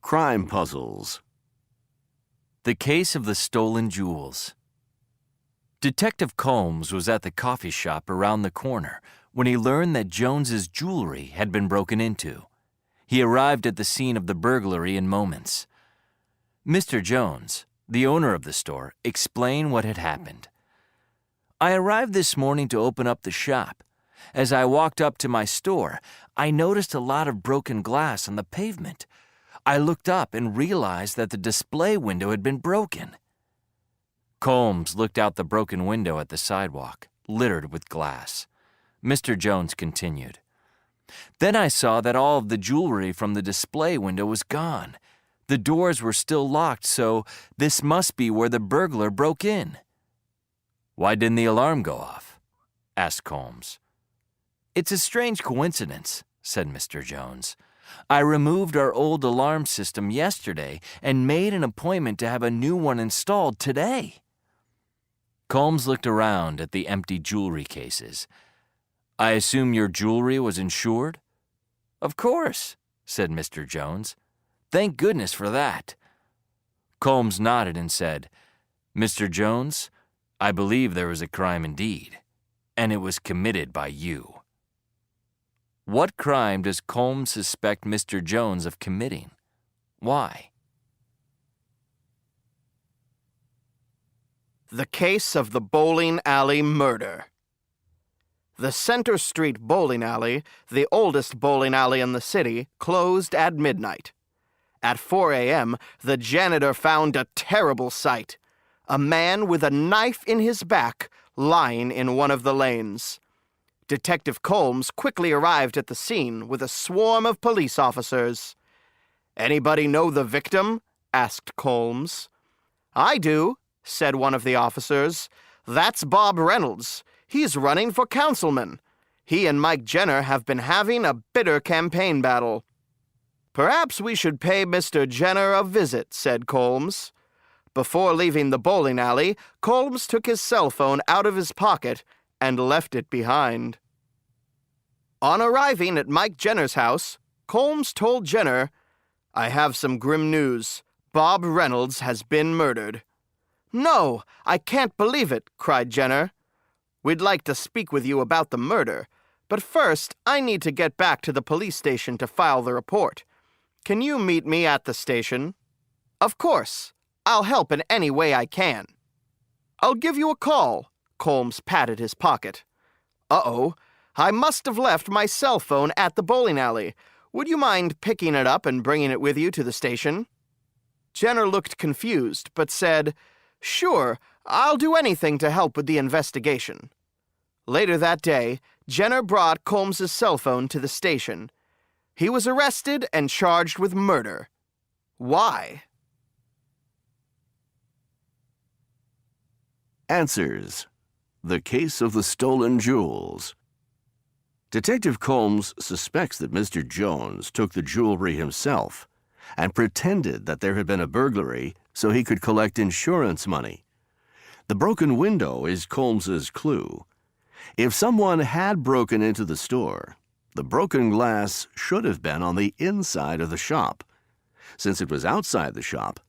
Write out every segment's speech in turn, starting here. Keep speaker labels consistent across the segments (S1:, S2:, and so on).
S1: Crime puzzles.
S2: The case of the stolen jewels. Detective Combs was at the coffee shop around the corner when he learned that Jones's jewelry had been broken into. He arrived at the scene of the burglary in moments. Mr. Jones, the owner of the store, explained what had happened. I arrived this morning to open up the shop. As I walked up to my store, I noticed a lot of broken glass on the pavement. I looked up and realized that the display window had been broken. Combs looked out the broken window at the sidewalk, littered with glass. Mr. Jones continued. Then I saw that all of the jewelry from the display window was gone. The doors were still locked, so this must be where the burglar broke in. Why didn't the alarm go off? Asked Combs. It's a strange coincidence, said Mr. Jones. I removed our old alarm system yesterday and made an appointment to have a new one installed today. Combs looked around at the empty jewelry cases. I assume your jewelry was insured? Of course, said Mr. Jones. Thank goodness for that. Combs nodded and said, Mr. Jones, I believe there was a crime indeed, and it was committed by you. What crime does Combs suspect Mr. Jones of committing? Why?
S3: The case of the bowling alley murder. The Center Street bowling alley, the oldest bowling alley in the city, closed at midnight. At 4 a.m., the janitor found a terrible sight. A man with a knife in his back lying in one of the lanes. Detective Combs quickly arrived at the scene with a swarm of police officers. "Anybody know the victim?" asked Combs. "I do," said one of the officers. "That's Bob Reynolds. He's running for councilman. He and Mike Jenner have been having a bitter campaign battle." "Perhaps we should pay Mr. Jenner a visit," said Combs. Before leaving the bowling alley, Combs took his cell phone out of his pocket and left it behind. On arriving at Mike Jenner's house, Combs told Jenner, "I have some grim news. Bob Reynolds has been murdered." "No, I can't believe it," cried Jenner. "We'd like to speak with you about the murder, but first I need to get back to the police station to file the report. Can you meet me at the station?" "Of course. I'll help in any way I can." "I'll give you a call." Combs patted his pocket. "Uh-oh, I must have left my cell phone at the bowling alley. Would you mind picking it up and bringing it with you to the station?" Jenner looked confused, but said, "Sure, I'll do anything to help with the investigation." Later that day, Jenner brought Combs's cell phone to the station. He was arrested and charged with murder. Why?
S1: Answers. The case of the stolen jewels. Detective Combs suspects that Mr. Jones took the jewelry himself and pretended that there had been a burglary so he could collect insurance money. The broken window is Combs's clue. If someone had broken into the store, the broken glass should have been on the inside of the shop. Since it was outside the shop,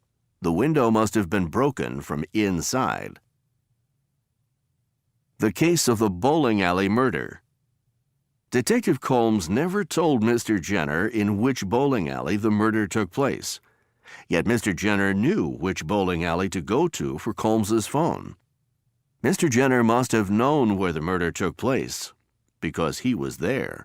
S1: the window must have been broken from inside. The case of the bowling alley murder. Detective Combs never told Mr. Jenner in which bowling alley the murder took place. Yet Mr. Jenner knew which bowling alley to go to for Combs's phone. Mr. Jenner must have known where the murder took place, because he was there.